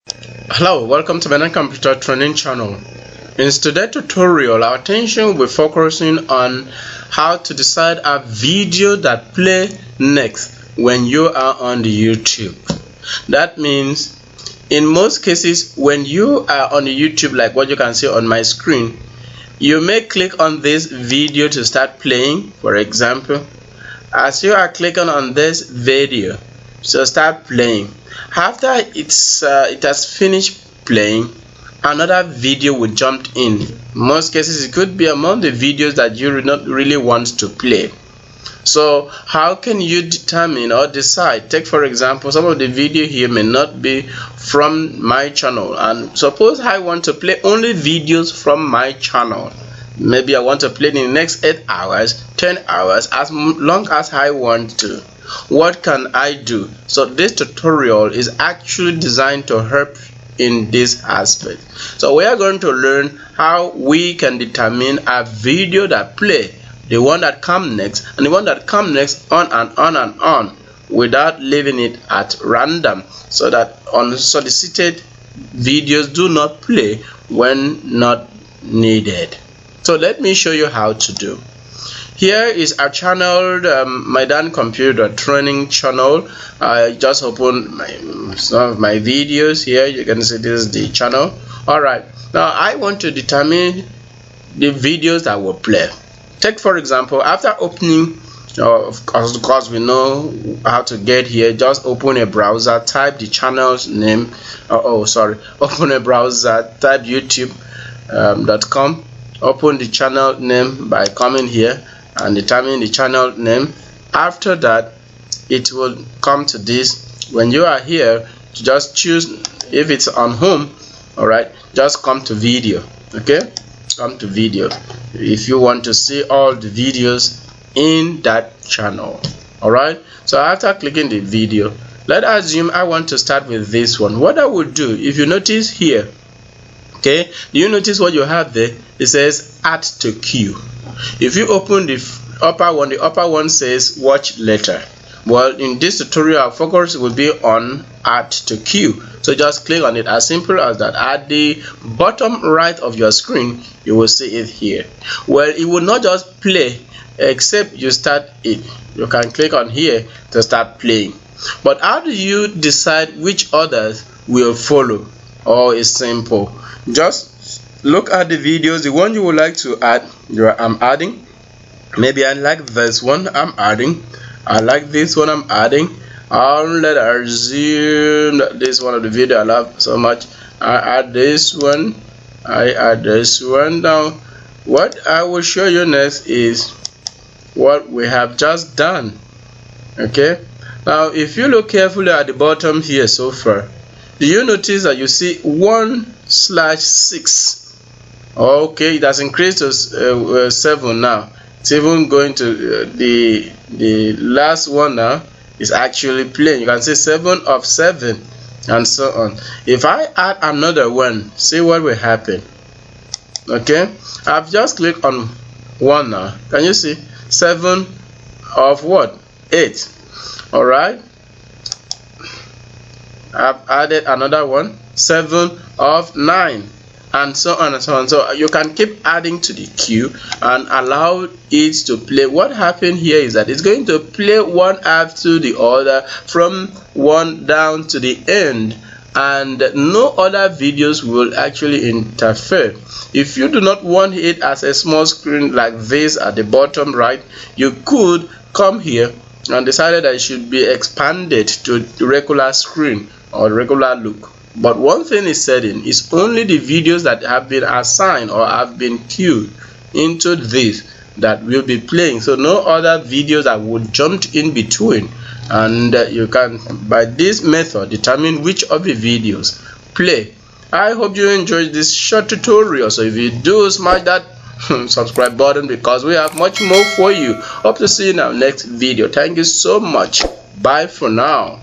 Hello, welcome to my computer training channel. In today's tutorial, our attention will be focusing on how to decide a video that play next when you are on the YouTube. That means in most cases when you are on the YouTube, like what you can see on my screen, you may click on this video to start playing. For example, as you are clicking on this video, so start playing. After it has finished playing, another video will jump in. In most cases, it could be among the videos that you not really want to play. So how can you determine or decide? Take for example, some of the video here may not be from my channel, and suppose I want to play only videos from my channel. Maybe I want to play in the next 8 hours, 10 hours, as long as I want to. What can I do? So this tutorial is actually designed to help in this aspect. So we are going to learn how we can determine a video that play, the one that come next, and the one that come next, on and on and on, without leaving it at random, so that unsolicited videos do not play when not needed. So let me show you how to do. Here is our channel, my computer training channel. I just opened some of my videos here. You can see this is the channel. Alright, now I want to determine the videos that will play. Take for example, after opening, of course we know how to get here. Just open a browser, type the channel's name. Open a browser, type youtube.com. Open the channel name by coming here and determine the channel name. After that, it will come to this. When you are here, to just choose if it's on home. All right, just come to video. Okay, come to video if you want to see all the videos in that channel. All right, so after clicking the video, let's assume I want to start with this one. What I would do, if you notice here, okay, do you notice what you have there? It says add to queue. If you open the upper one says watch later. Well, in this tutorial, our focus will be on add to queue. So just click on it, as simple as that. At the bottom right of your screen, you will see it here. Well, it will not just play except you start it. You can click on here to start playing. But how do you decide which others will follow? Oh, it's simple. Just look at the videos, the one you would like to add, I'm adding. Maybe I like this one, I'm adding. I like this one, I'm adding. Let us assume that this one of the video I love so much. I add this one. I add this one. Now, what I will show you next is what we have just done. Okay. Now, if you look carefully at the bottom here so far, do you notice that you see 1/6? Okay, it has increased to 7 now. It's even going to the last one now is actually playing. You can see 7 of 7 and so on. If I add another one, see what will happen. Okay, I've just clicked on one now. Can you see 7 of what? 8. All right, I've added another one, 7 of 9, and so on and so on. So you can keep adding to the queue and allow it to play. What happened here is that it's going to play one after the other from one down to the end, and no other videos will actually interfere. If you do not want it as a small screen like this at the bottom right, you could come here and decided that it should be expanded to the regular screen or regular look. But one thing is certain, it's only the videos that have been assigned or have been queued into this that will be playing. So no other videos that would jump in between, and you can by this method determine which of the videos play. I hope you enjoyed this short tutorial. So if you do, smash that subscribe button, because we have much more for you. Hope to see you in our next video. Thank you so much. Bye for now.